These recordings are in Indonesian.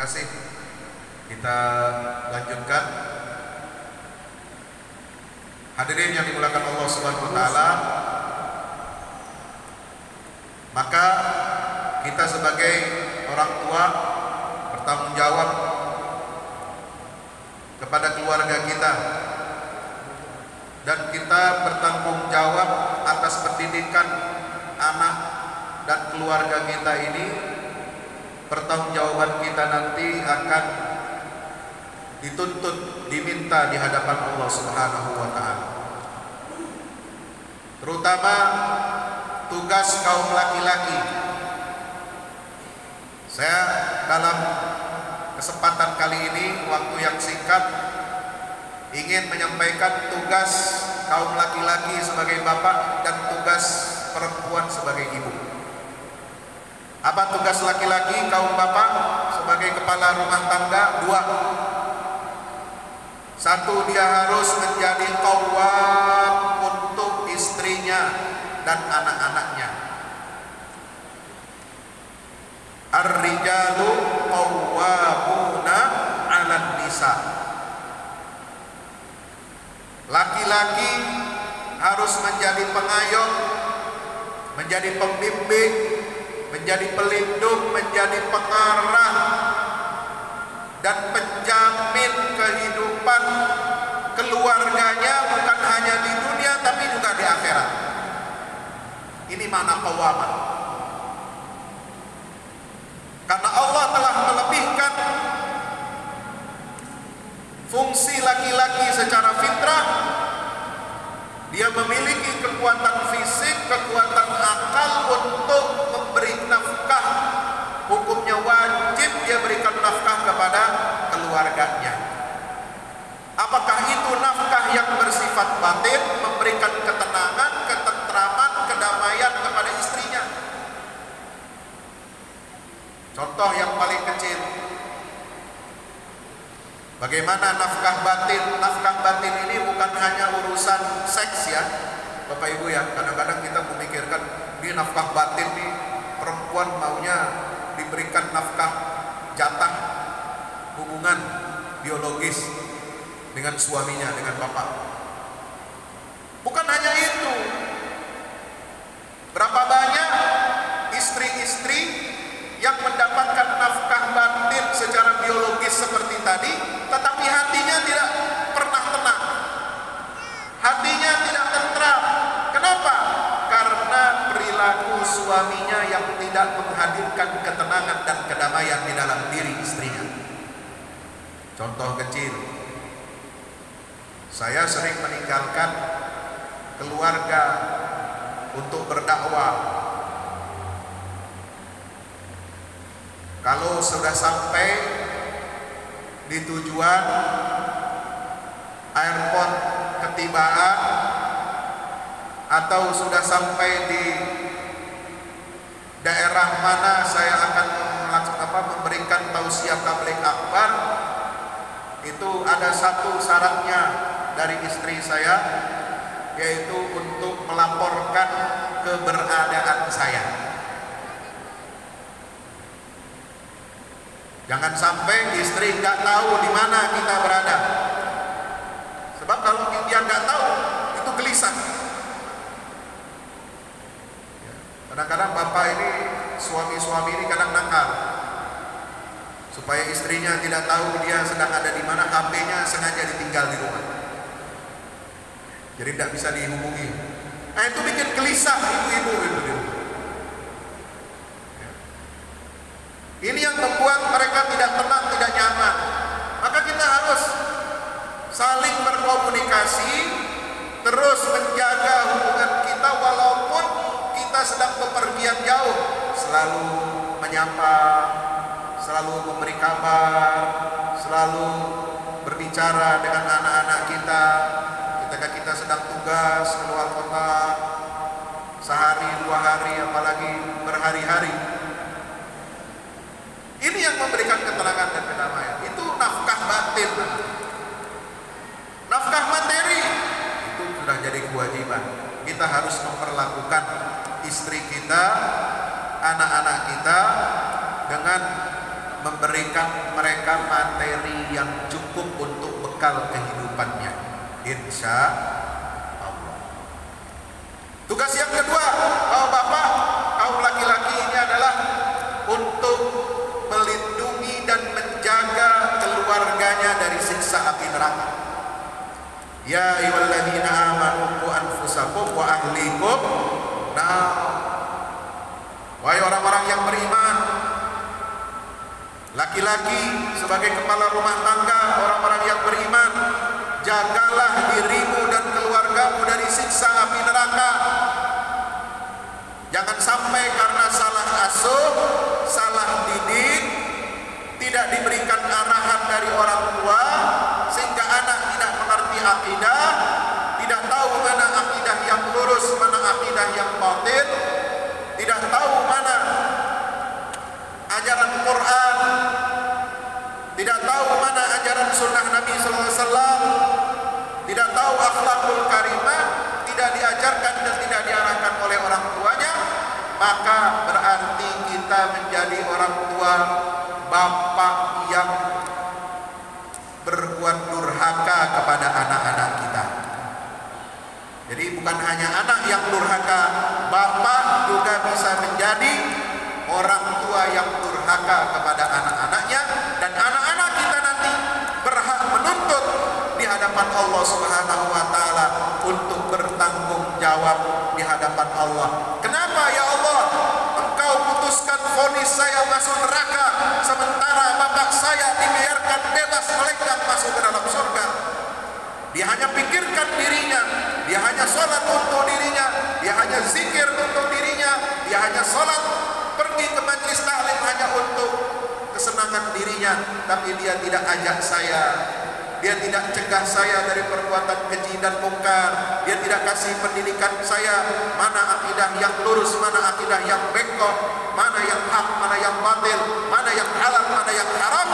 kasih. Kita lanjutkan. Hadirin yang dimuliakan Allah Subhanahu wa taala, maka kita sebagai orang tua bertanggung jawab kepada keluarga kita, dan kita bertanggung jawab atas pendidikan anak dan keluarga kita ini. Pertanggungjawaban kita nanti akan dituntut, diminta di hadapan Allah Subhanahu wa taala. Terutama tugas kaum laki-laki. Saya dalam kesempatan kali ini, waktu yang singkat, ingin menyampaikan tugas kaum laki-laki sebagai bapak dan tugas perempuan sebagai ibu. Apa tugas laki-laki kaum bapak sebagai kepala rumah tangga? Dua. Satu, dia harus menjadi qawwam untuk istrinya dan anak-anaknya. Ar-rijalu qawwamuna 'alan nisa. Laki-laki harus menjadi pengayom, menjadi pembimbing, menjadi pelindung, menjadi pengarah dan penjamin kehidupan keluarganya, bukan hanya di dunia tapi juga di akhirat. Ini makna qawwamah. Karena Allah telah melebihkan fungsi laki-laki secara fitrah. Dia memiliki kekuatan fisik, kekuatan akal untuk memberi nafkah. Hukumnya wajib dia berikan nafkah kepada keluarganya. Apakah itu nafkah yang bersifat batin, memberikan ketenangan, ketentraman, kedamaian kepada istrinya? Contoh yang paling kecil, bagaimana nafkah batin? Nafkah batin ini bukan hanya urusan seks ya Bapak Ibu ya. Kadang-kadang kita memikirkan ini nafkah batin nih, perempuan maunya diberikan nafkah jatah hubungan biologis dengan suaminya, dengan bapak. Bukan hanya itu. Berapa banyak istri-istri yang mendapatkan nafkah batin secara biologis seperti tadi, tetapi hatinya tidak pernah tenang, hatinya tidak tentram. Kenapa? Karena perilaku suaminya yang tidak menghadirkan ketenangan dan kedamaian di dalam diri istrinya. Contoh kecil, saya sering meninggalkan keluarga untuk berdakwah. Kalau sudah sampai di tujuan, airport ketibaan, atau sudah sampai di daerah mana saya akan memberikan tausiah tabligh akbar, itu ada satu syaratnya dari istri saya, yaitu untuk melaporkan keberadaan saya. Jangan sampai istri nggak tahu di mana kita berada. Sebab kalau dia nggak tahu, itu gelisah. Kadang-kadang bapak ini, suami-suami ini kadang nakal. Supaya istrinya tidak tahu dia sedang ada di mana, HP-nya sengaja ditinggal di rumah. Jadi tidak bisa dihubungi. Nah, itu bikin gelisah ibu-ibu itu. Ini yang membuat mereka tidak tenang, tidak nyaman. Maka kita harus saling berkomunikasi, terus menjaga hubungan kita walaupun kita sedang bepergian jauh. Selalu menyapa, selalu memberi kabar, selalu berbicara dengan anak-anak kita ketika kita sedang tugas keluar kota, sehari, 2 hari, apalagi berhari-hari. Ini yang memberikan ketenangan dan kedamaian. Itu nafkah batin. Nafkah materi itu sudah jadi kewajiban. Kita harus memperlakukan istri kita, anak-anak kita dengan memberi memberikan mereka materi yang cukup untuk bekal kehidupannya, insya Allah. Tugas yang kedua kaum bapak, kaum laki-laki ini adalah untuk melindungi dan menjaga keluarganya dari siksa api neraka. Ya ayyuhalladzina amanu qu anfusakum wa ahlikum nar. Wahai orang-orang yang beriman, laki-laki sebagai kepala rumah tangga, orang-orang yang beriman, jagalah dirimu dan keluargamu dari siksa api neraka. Jangan sampai karena salah asuh, salah didik, tidak diberikan arahan dari orang tua, sehingga anak tidak mengerti akidah, tidak tahu mana akidah yang lurus, mana akidah yang batil, tidak tahu mana ajaran Quran, tidak tahu mana ajaran sunnah Nabi SAW, tidak tahu akhlakul karimah, tidak diajarkan dan tidak diarahkan oleh orang tuanya, maka berarti kita menjadi orang tua, bapak yang berbuat durhaka kepada anak-anak kita. Jadi bukan hanya anak yang durhaka, bapak juga bisa menjadi orang tua yang durhaka kepada anak-anaknya, dan anak-anak kita nanti berhak menuntut di hadapan Allah Subhanahu wa taala untuk bertanggung jawab di hadapan Allah. Kenapa ya Allah Engkau putuskan vonis saya masuk neraka sementara bapak saya dibiarkan bebas melenggang masuk ke dalam surga? Dia hanya pikirkan dirinya, dia hanya sholat untuk dirinya, dia hanya zikir untuk dirinya, dia hanya sholat pergi ke majelis taklim hanya untuk kesenangan dirinya, tapi dia tidak ajak saya, dia tidak cegah saya dari perbuatan keji dan mungkar, dia tidak kasih pendidikan saya mana akidah yang lurus, mana akidah yang bengkok, mana yang hak, mana yang batil, mana yang halal, mana yang haram.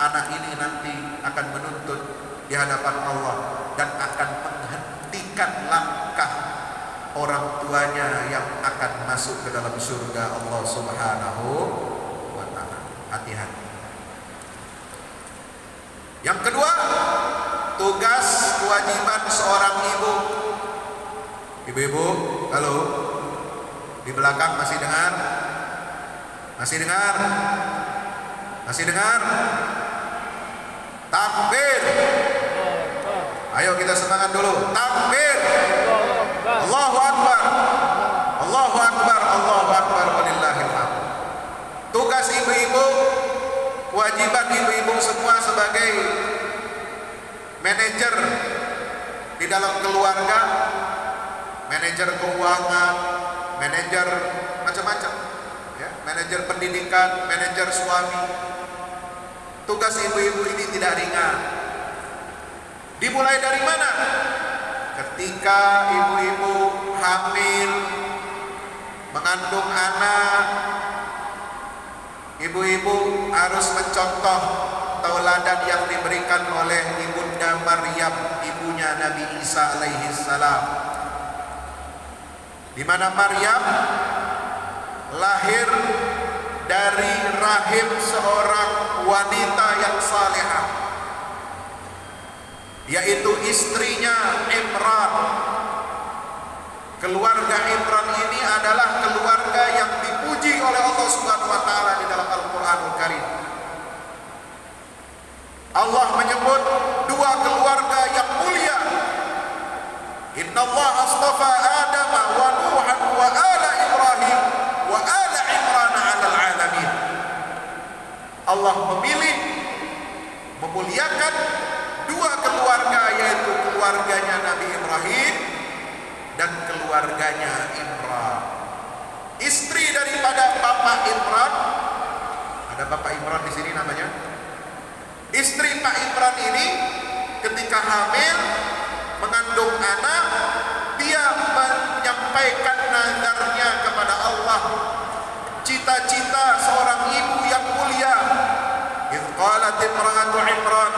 Anak ini nanti akan menuntut di hadapan Allah dan akan menghentikan langkah orang tuanya yang akan masuk ke dalam surga Allah Subhanahu wa ta'ala. Hati-hati. Yang kedua, tugas kewajiban seorang ibu. Ibu-ibu, halo, di belakang masih dengar? Masih dengar? Masih dengar? Takbir. Ayo kita semangat dulu. Takbir. Allahu Akbar. Allahu Akbar. Allahu Akbar. Walillahil hamd. Tugas ibu-ibu, kewajiban ibu-ibu semua sebagai manajer di dalam keluarga, manajer keuangan, manajer macam-macam, ya, manajer pendidikan, manajer suami. Tugas ibu-ibu ini tidak ringan. Dimulai dari mana? Ketika ibu-ibu hamil, mengandung anak, ibu-ibu harus mencontoh tauladan yang diberikan oleh Ibunda Maryam, ibunya Nabi Isa alaihi salam. Di mana Maryam lahir dari rahim seorang wanita yang salehah, yaitu istrinya Imran. Keluarga Imran ini adalah keluarga yang dipuji oleh Allah Subhanahu wa taala di dalam Al-Qur'anul Karim. Allah menyebut dua keluarga yang mulia. Innallaha astafa Adam wa Nuhan wa ala Ibrahim wa ala Imran 'alal 'alamin. Allah memilih, memuliakan dua keluarga, yaitu keluarganya Nabi Ibrahim dan keluarganya Imran. Istri daripada Bapak Imran, ada Bapak Imran di sini namanya. Istri Pak Imran ini ketika hamil, mengandung anak, dia menyampaikan nazarnya kepada Allah, cita-cita seorang ibu yang mulia. Idh qalat imra'atu Imran,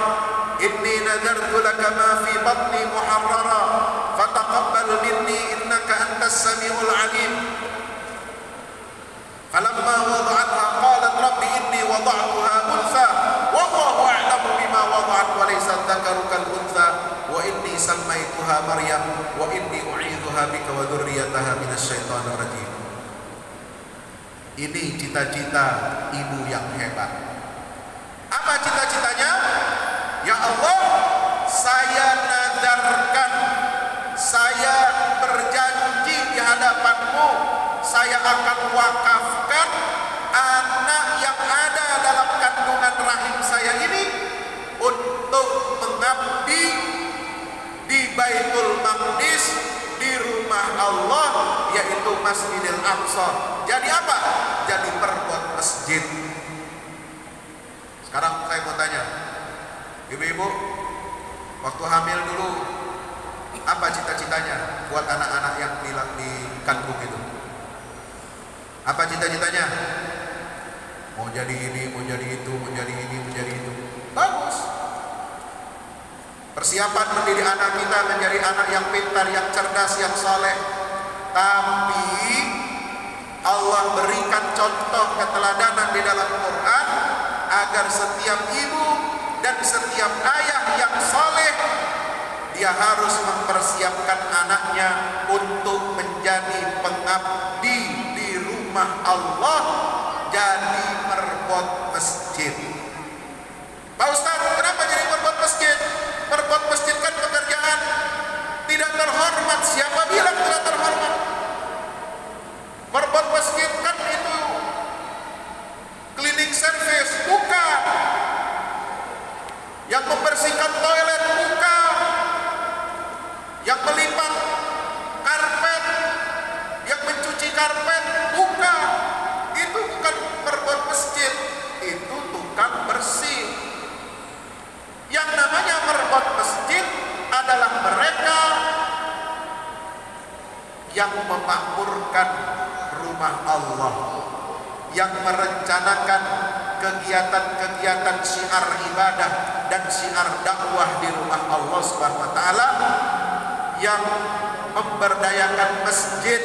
inni nadartu laka ma fi batni muharrara fataqabbal minni innaka antas samiul alim. Falamma wada'atha qalat rabbi inni Ini cita-cita ibu yang hebat. Apa cita-citanya? Ya Allah, saya nadarkan, saya berjanji di hadapan-Mu, saya akan wakafkan anak yang ada dalam kandungan rahim saya ini untuk mengabdi di Baitul Maqdis, di rumah Allah, yaitu Masjidil Aqsa. Jadi apa? Jadi perbuat masjid. Sekarang saya mau tanya, ibu-ibu, waktu hamil dulu apa cita-citanya buat anak-anak yang di kandung itu? Apa cita-citanya? Mau jadi ini, mau jadi itu, mau jadi ini, mau jadi itu. Bagus. Persiapan mendidik anak kita menjadi anak yang pintar, yang cerdas, yang saleh. Tapi Allah berikan contoh keteladanan di dalam Quran agar setiap ibu dan setiap ayah yang saleh dia harus mempersiapkan anaknya untuk menjadi pengabdi di rumah Allah, jadi perbuat masjid. Pak Ustaz, kenapa jadi perbuat masjid? Perbuat masjid kan pekerjaan tidak terhormat. Siapa bilang tidak terhormat? Perbuat masjid kan itu cleaning service, bukan. Yang membersihkan toilet, bukan. Yang melipat karpet, yang mencuci karpet, bukan. Itu bukan perbuat masjid, itu tukang bersih. Yang namanya perbuat masjid adalah mereka yang memakmurkan rumah Allah, yang merencanakan kegiatan-kegiatan syiar ibadah dan syiar dakwah di rumah Allah Subhanahu wa taala, yang memberdayakan masjid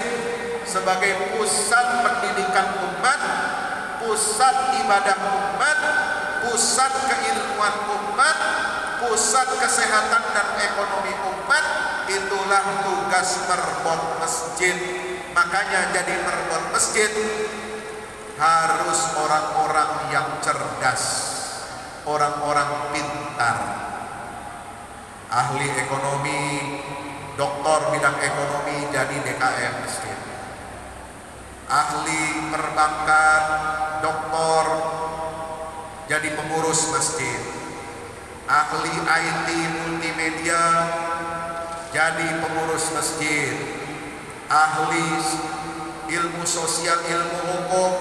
sebagai pusat pendidikan umat, pusat ibadah umat, pusat keilmuan umat, pusat kesehatan dan ekonomi umat. Itulah tugas perbuat masjid. Makanya jadi perbuat masjid harus orang-orang yang cerdas, orang-orang pintar, ahli ekonomi, doktor bidang ekonomi jadi DKM masjid, ahli perbankan, doktor jadi pengurus masjid, ahli IT multimedia jadi pengurus masjid, ahli ilmu sosial, ilmu hukum,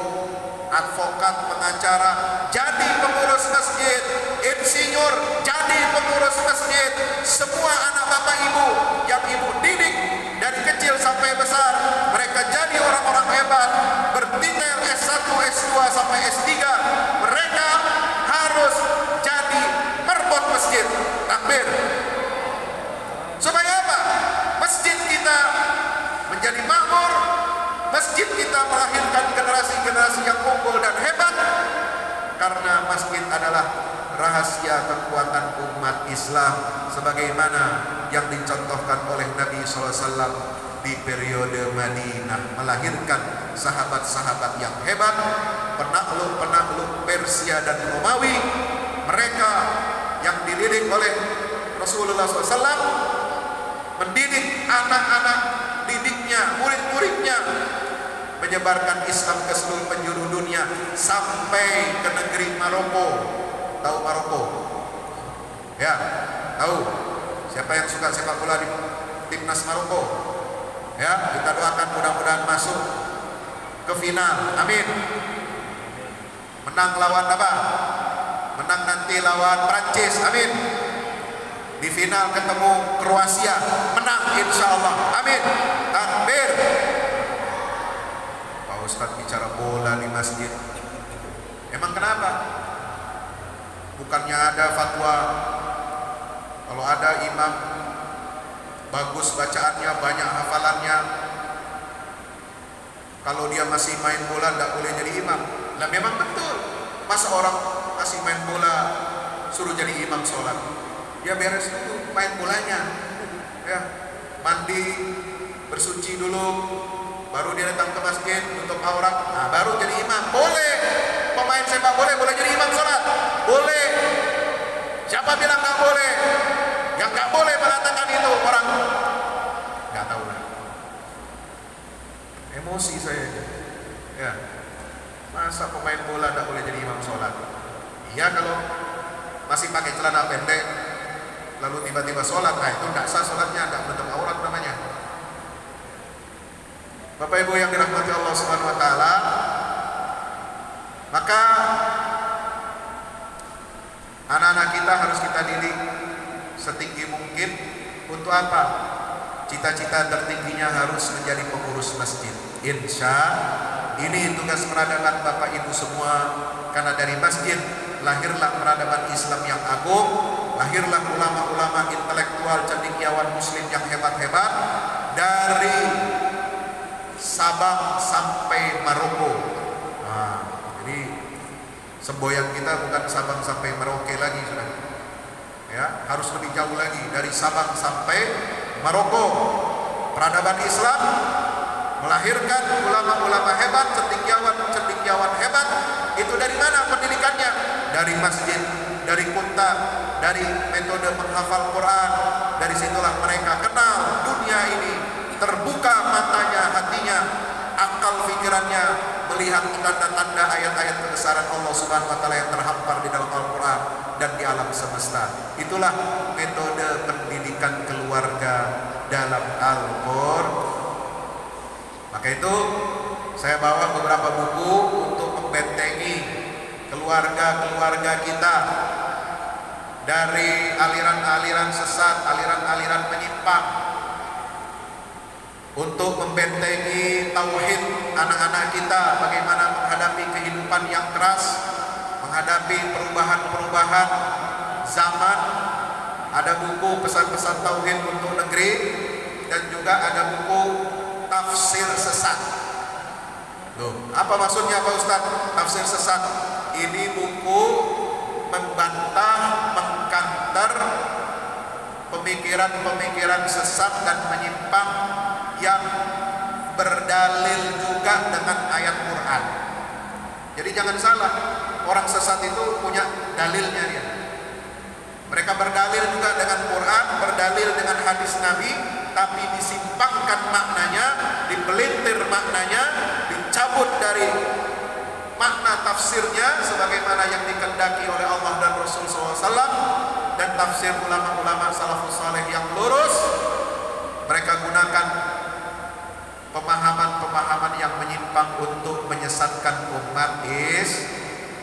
advokat, pengacara jadi pengurus masjid, insinyur jadi pengurus masjid. Semua anak bapak ibu yang ibu didik dari kecil sampai besar, mereka jadi orang-orang hebat, bertitel S1, S2 sampai S3. Mereka harus jadi perbuat masjid. Takbir. Supaya apa? Masjid kita menjadi makmur, masjid kita melahirkan generasi-generasi yang unggul dan hebat, karena masjid adalah rahasia kekuatan umat Islam sebagaimana yang dicontohkan oleh Nabi SAW di periode Madinah, melahirkan sahabat-sahabat yang hebat, penakluk-penakluk Persia dan Romawi. Mereka yang dididik oleh Rasulullah SAW mendidik anak-anak didiknya, murid-muridnya, menyebarkan Islam ke seluruh penjuru dunia sampai ke negeri Maroko. Tahu Maroko? Ya, tahu. Siapa yang suka sepak bola di timnas Maroko? Ya, kita doakan mudah-mudahan masuk ke final. Amin. Menang lawan apa? Menang nanti lawan Prancis. Amin. Di final ketemu Kroasia, menang insya Allah. Amin. Takbir. Pak Ustadz bicara bola di masjid. Emang kenapa? Bukannya ada fatwa kalau ada imam bagus bacaannya, banyak hafalannya, kalau dia masih main bola tidak boleh jadi imam. Nah memang betul. Masa orang masih main bola suruh jadi imam sholat? Ya beres dulu main bolanya, ya mandi, bersuci dulu, baru dia datang ke masjid untuk aurat, nah baru jadi imam. Boleh pemain sepak bola boleh jadi imam sholat, boleh. Siapa bilang nggak boleh? Yang nggak boleh mengatakan itu orang nggak tahu lah. Emosi saya, ya. Masa pemain bola nggak boleh jadi imam sholat? Iya kalau masih pakai celana pendek, lalu tiba-tiba sholat, nah itu nggak sah sholatnya, nggak menutup aurat namanya. Bapak Ibu yang dirahmati Allah Subhanahu Wa Taala, maka anak-anak kita harus kita didik setinggi mungkin. Untuk apa? Cita-cita tertingginya harus menjadi pengurus masjid. Insya ini tugas peradaban Bapak Ibu semua, karena dari masjid lahirlah peradaban Islam yang agung, lahirlah ulama-ulama intelektual cendekiawan muslim yang hebat-hebat dari Sabang sampai Maroko. Nah, jadi semboyan kita bukan Sabang sampai Merauke lagi, sudah. Ya, harus lebih jauh lagi, dari Sabang sampai Maroko. Peradaban Islam melahirkan ulama-ulama hebat, cendekiawan hebat. Itu dari mana pendidikannya? Dari masjid, dari kunta, dari metode menghafal Quran. Dari situlah mereka kenal dunia ini, terbuka matanya, hatinya, akal pikirannya, melihat tanda-tanda ayat-ayat kebesaran Allah Subhanahu Wa Taala yang terhampar di dalam Al-Quran dan di alam semesta. Itulah metode pendidikan keluarga dalam Al-Quran. Maka itu saya bawa beberapa buku untuk membentengi keluarga-keluarga kita dari aliran-aliran sesat, aliran-aliran menyimpang, untuk membentengi tauhid anak-anak kita, bagaimana menghadapi kehidupan yang keras, menghadapi perubahan-perubahan zaman. Ada buku pesan-pesan tauhid untuk negeri, dan juga ada buku tafsir sesat. Loh, apa maksudnya Pak Ustadz tafsir sesat? Ini buku membantah, mengkanter pemikiran-pemikiran sesat dan menyimpang yang berdalil juga dengan ayat Quran. Jadi jangan salah, orang sesat itu punya dalilnya dia. Mereka berdalil juga dengan Quran, berdalil dengan hadis Nabi, tapi disimpangkan maknanya, dipelintir maknanya, dicabut dari makna tafsirnya sebagaimana yang dikehendaki oleh Allah dan Rasul SAW, dan tafsir ulama-ulama salafus saleh yang lurus. Mereka gunakan pemahaman-pemahaman yang menyimpang untuk menyesatkan umat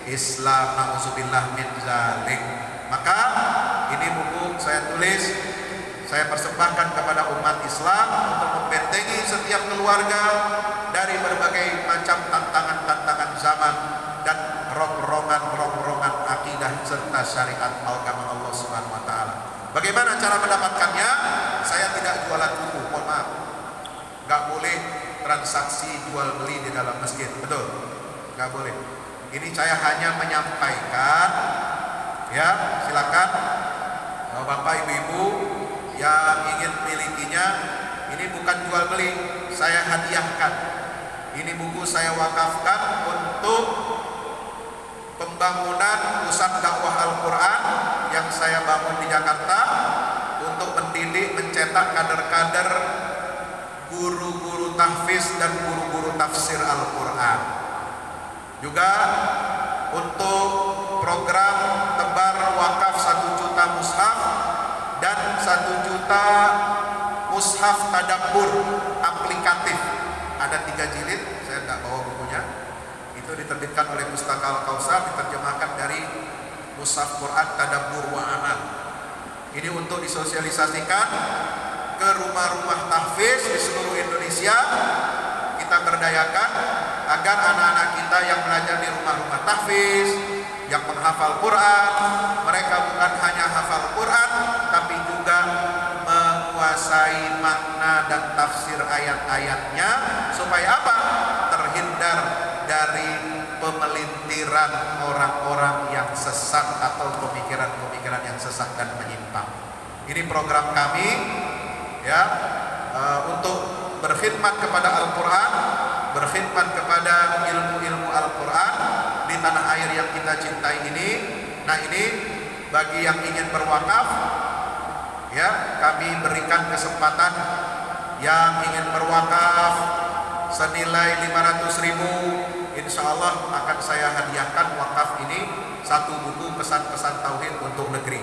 Islam. Na'udzubillah min dzalik. Maka ini buku saya tulis, saya persembahkan kepada umat Islam untuk membentengi setiap keluarga dari berbagai macam tantangan-tantangan zaman dan rongrongan akidah serta syariat agama Allah Subhanahu Wa Taala. Bagaimana cara mendapatkannya? Saya tidak jualan buku, mohon maaf. Nggak boleh transaksi jual beli di dalam masjid, betul? Nggak boleh. Ini saya hanya menyampaikan, ya silakan Bapak Ibu-ibu yang ingin milikinya. Ini bukan jual beli, saya hadiahkan. Ini buku saya wakafkan untuk pembangunan pusat dakwah Al-Quran yang saya bangun di Jakarta, untuk mendidik, mencetak kader-kader guru-guru tahfiz dan guru-guru tafsir Al-Quran. Juga untuk program tebar wakaf 1 juta mushaf dan 1 juta mushaf tadabbur aplikatif. Ada 3 jilid, saya tidak bawa bukunya. Itu diterbitkan oleh Pustaka Al-Kausar, diterjemahkan dari mushaf Quran tadabbur wa amal. Ini untuk disosialisasikan ke rumah-rumah tahfiz di seluruh Indonesia. Kita berdayakan agar anak-anak kita yang belajar di rumah-rumah tahfiz, yang menghafal Quran, mereka bukan hanya hafal Quran, tapi juga menguasai makna dan tafsir ayat-ayatnya. Supaya apa? Terhindar dari pemelintiran orang-orang yang sesat atau pemikiran-pemikiran yang sesat dan menyimpang. Ini program kami, ya, untuk berkhidmat kepada Al-Quran, berkhidmat kepada ilmu-ilmu Al-Quran di tanah air yang kita cintai ini. Nah, ini bagi yang ingin berwakaf, ya, kami berikan kesempatan yang ingin berwakaf senilai 500.000, insya Allah akan saya hadiahkan wakaf ini 1 buku pesan-pesan tauhid untuk negeri.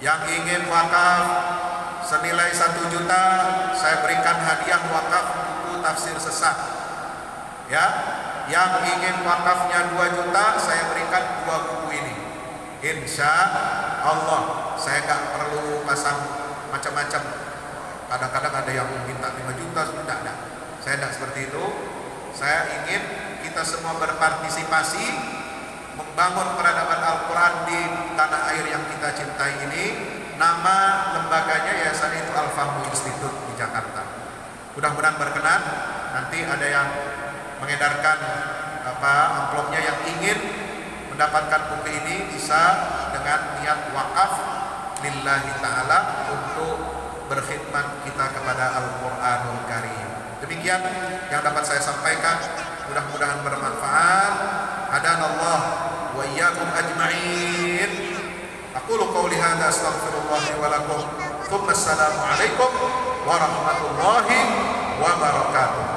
Yang ingin wakaf senilai 1 juta, saya berikan hadiah wakaf buku tafsir sesat. Ya, yang ingin wakafnya 2 juta, saya berikan 2 buku ini. Insya Allah, saya nggak perlu pasang macam-macam. Kadang-kadang ada yang minta 5 juta, tidak. Saya tidak seperti itu. Saya ingin kita semua berpartisipasi membangun peradaban Al-Quran di tanah air yang kita cintai ini. Nama lembaganya yayasan itu Al-Fahmu Institute di Jakarta. Mudah-mudahan berkenan. Nanti ada yang mengedarkan amplopnya, yang ingin mendapatkan buku ini bisa dengan niat wakaf lillahi ta'ala untuk berkhidmat kita kepada Al-Quranul Karim. Demikian yang dapat saya sampaikan, mudah-mudahan bermanfaat. Hadanallah wa iyyakum ajma'in. Aqulu qawli hadza astaghfirullah wa lakum. Tsumma assalamu alaikum warahmatullahi wabarakatuh.